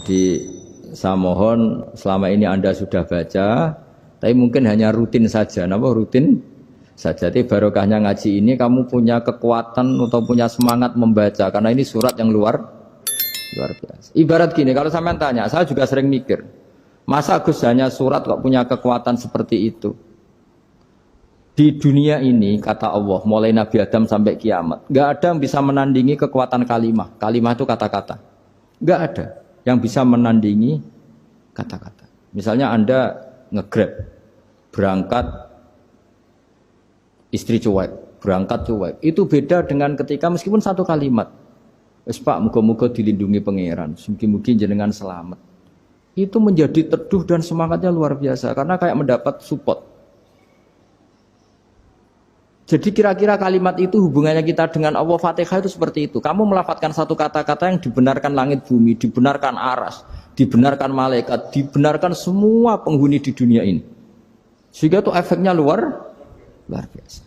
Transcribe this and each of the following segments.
Jadi saya mohon selama ini Anda sudah baca, tapi mungkin hanya rutin saja. Napa rutin saja? Jadi barokahnya ngaji ini kamu punya kekuatan atau punya semangat membaca, karena ini surat yang luar biasa. Ibarat gini, kalau sampean tanya, saya juga sering mikir, masa Gus hanya surat kok punya kekuatan seperti itu? Di dunia ini, kata Allah, mulai Nabi Adam sampai kiamat, nggak ada yang bisa menandingi kekuatan kalimah. Kalimah itu kata-kata. Nggak ada yang bisa menandingi kata-kata. Misalnya Anda nge-grab, berangkat, istri cuek, berangkat cuek. Itu beda dengan ketika meskipun satu kalimat. Wes Pak, muga-muga dilindungi pangeran, mungkin jenengan selamat. Itu menjadi teduh dan semangatnya luar biasa, karena kayak mendapat support. Jadi kira-kira kalimat itu hubungannya kita dengan Allah, Fatihah itu seperti itu. Kamu melafadzkan satu kata-kata yang dibenarkan langit bumi, dibenarkan aras, dibenarkan malaikat, dibenarkan semua penghuni di dunia ini. Sehingga itu efeknya luar biasa.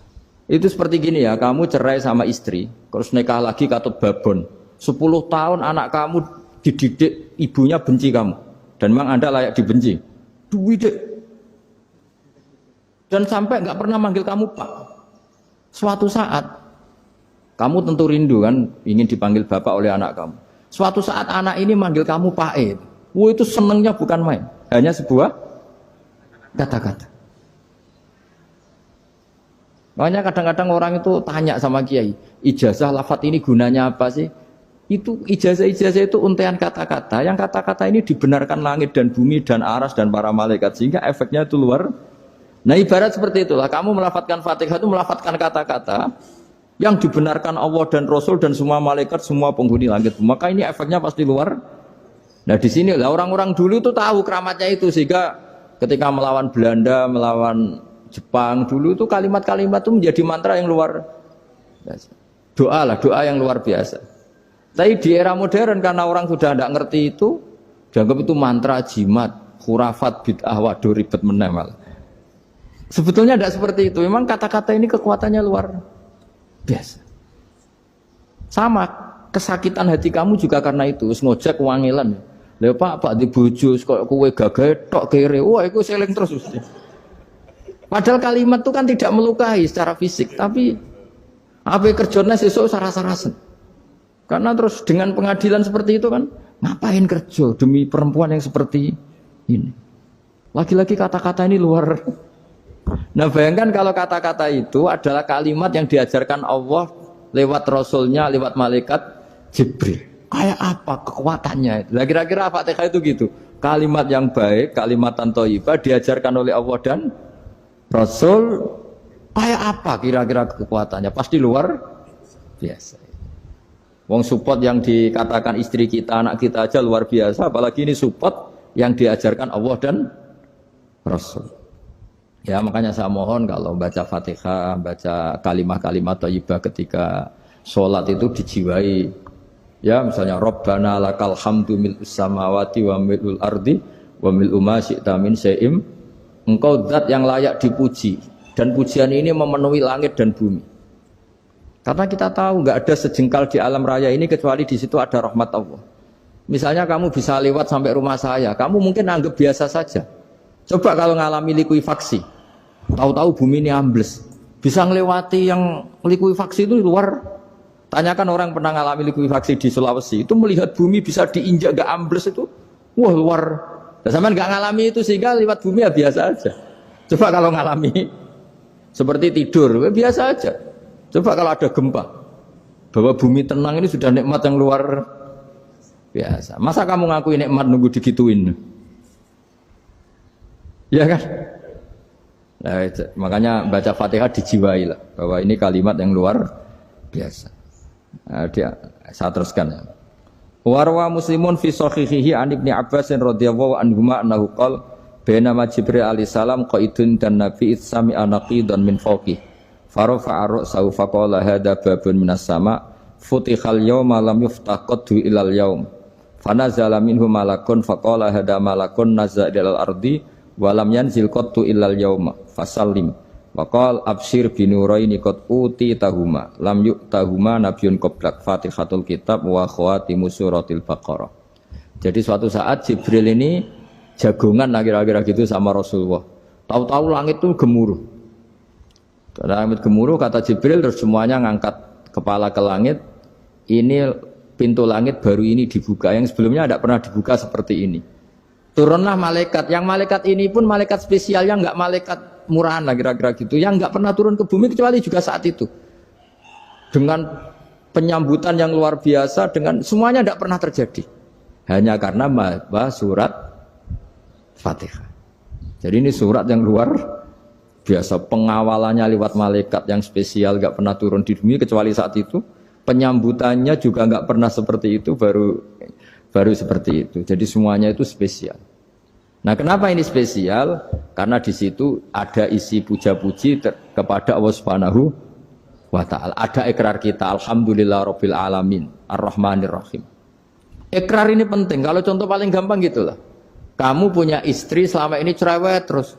Itu seperti gini ya, kamu cerai sama istri, terus nikah lagi katut babon. 10 tahun anak kamu dididik, ibunya benci kamu. Dan memang Anda layak dibenci. Dan sampai nggak pernah manggil kamu Pak. Suatu saat, kamu tentu rindu kan, ingin dipanggil bapak oleh anak kamu. Suatu saat anak ini manggil kamu Pak E. Wah, itu senengnya bukan main. Hanya sebuah kata-kata. Makanya kadang-kadang orang itu tanya sama kiai, ijazah lafadz ini gunanya apa sih? Itu ijazah-ijazah itu untaian kata-kata. Yang kata-kata ini dibenarkan langit dan bumi dan aras dan para malaikat. Sehingga efeknya itu luar. Nah ibarat seperti itulah, kamu melafadzkan Fatihah itu melafadzkan kata-kata yang dibenarkan Allah dan Rasul dan semua malaikat, semua penghuni langit. Maka ini efeknya pasti luar. Nah di sini lah orang-orang dulu itu tahu keramatnya itu, sehingga ketika melawan Belanda, melawan Jepang dulu itu kalimat-kalimat itu menjadi mantra yang luar biasa. Doa lah, doa yang luar biasa. Tapi di era modern karena orang sudah tidak ngerti itu, dianggap itu mantra, jimat, khurafat, bid'ah, waduh ribet meneh malah. Sebetulnya tidak seperti itu. Memang kata-kata ini kekuatannya luar biasa. Sama kesakitan hati kamu juga karena itu. Ngojek wangilan. Lha Pak di bojo kok kowe gagah tok kere. Wah, iku seling terus mesti. Padahal kalimat itu kan tidak melukai secara fisik, tapi apa kerjanya sesuk saras-sarasen. Karena terus dengan pengadilan seperti itu kan, ngapain kerja demi perempuan yang seperti ini? Lagi-lagi kata-kata ini luar. Nah bayangkan kalau kata-kata itu adalah kalimat yang diajarkan Allah lewat Rasulnya, lewat malaikat Jibril. Kayak apa kekuatannya? Nah, kira-kira Fatihah itu gitu. Kalimat yang baik, kalimatan thayyibah diajarkan oleh Allah dan Rasul. Kayak apa kira-kira kekuatannya? Pasti luar biasa. Wong support yang dikatakan istri kita, anak kita aja luar biasa. Apalagi ini support yang diajarkan Allah dan Rasul. Ya makanya saya mohon kalau baca Fatihah, baca kalimat-kalimat thayyibah ketika sholat itu dijiwai. Ya misalnya Rabbana lakal hamdu mil'us samawati wa mil'ul ardi wa mil'u ma syi'ta min syai'im. Engkau zat yang layak dipuji, dan pujian ini memenuhi langit dan bumi. Karena kita tahu nggak ada sejengkal di alam raya ini kecuali di situ ada rahmat Allah. Misalnya kamu bisa lewat sampai rumah saya, kamu mungkin anggap biasa saja. Coba kalau ngalami likuifaksi, tahu-tahu bumi ini ambles, bisa ngelewati yang likuifaksi itu luar. Tanyakan orang pernah ngalami likuifaksi di Sulawesi, itu melihat bumi bisa diinjak gak ambles itu, wah luar. Nah, sampean gak ngalami itu sehingga lewat bumi ya biasa aja. Coba kalau ngalami seperti tidur, ya biasa aja. Coba kalau ada gempa, bahwa bumi tenang ini sudah nikmat yang luar biasa. Masa kamu ngakui nikmat nunggu digituin? Ya kan? Nah, makanya baca Fatihah dijiwai lah bahwa ini kalimat yang luar biasa. Nah, saya teruskan ya. Warwa Muslimun fi sahihihi an Ibnu Abbas radhiyallahu anhuma annahu qala bainama Jibril alaihi salam qaidun dan Nabi itsami anaqidan min fawqi farafa'a ra'sahu faqala hadza babun minas sama futihal yawma lam yuftaqadu ilal yaum fanazala minhu malakun faqala hadza malakun nazza ilal ardi walam yanzil qattu illal yauma fasallim waqal absyir binuraini qad uti tahuma lam yu'tahuma nabiyyun qablak Fatihatul kitab wa khawatimu suratil baqarah. Jadi suatu saat Jibril ini jagongan kira-kira gitu sama Rasulullah. Tahu-tahu langit itu gemuruh. Karena langit gemuruh kata Jibril terus semuanya ngangkat kepala ke langit. Ini pintu langit baru ini dibuka. Yang sebelumnya tidak pernah dibuka seperti ini. Turunlah malaikat. Yang malaikat ini pun malaikat spesialnya nggak malaikat murahan lah kira-kira gitu. Yang nggak pernah turun ke bumi kecuali juga saat itu. Dengan penyambutan yang luar biasa, dengan semuanya tidak pernah terjadi. Hanya karena membaca surat Fatihah. Jadi ini surat yang luar biasa. Pengawalannya lewat malaikat yang spesial, nggak pernah turun di bumi kecuali saat itu. Penyambutannya juga nggak pernah seperti itu, baru seperti itu. Jadi semuanya itu spesial. Nah, kenapa ini spesial? Karena di situ ada isi puja-puji kepada Allah Subhanahu wa ta'ala. Ada ikrar kita, alhamdulillah rabbil alamin, ar-rahmanir rahim. Ikrar ini penting. Kalau contoh paling gampang gitulah. Kamu punya istri selama ini cerewet terus.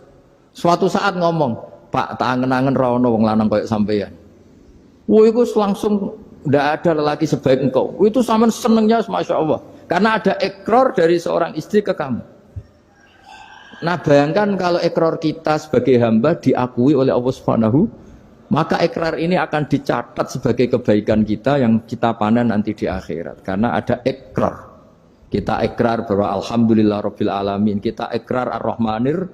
Suatu saat ngomong, "Pak, tak angen-angen ra ono wong lanang koyo sampeyan." Wah, itu langsung tidak ada lelaki sebaik engkau. Itu sama senengnya, masya Allah. Karena ada ikrar dari seorang istri ke kamu. Nah, bayangkan kalau ikrar kita sebagai hamba diakui oleh Allah Subhanahu, maka ikrar ini akan dicatat sebagai kebaikan kita yang kita panen nanti di akhirat. Karena ada ikrar. Kita ikrar bahwa alhamdulillah rabbil alamin. Kita ikrar ar-rahmanir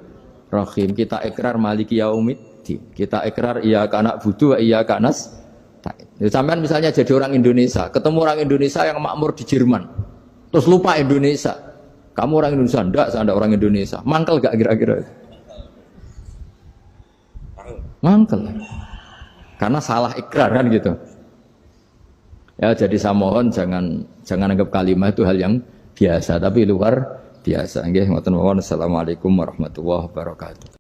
rahim. Kita ikrar maliki yaumiddin. Kita ikrar iyyaka na'budu wa iyyaka nasta'in. Sampean misalnya jadi orang Indonesia, ketemu orang Indonesia yang makmur di Jerman. Terus lupa Indonesia. Kamu orang Indonesia? Enggak, saya enggak orang Indonesia. Mangkel gak kira-kira? Mangkel. Karena salah ikrar kan gitu. Ya, jadi saya mohon jangan anggap kalimat itu hal yang biasa, tapi luar biasa. Nggih, ngoten mawon. Assalamualaikum warahmatullahi wabarakatuh.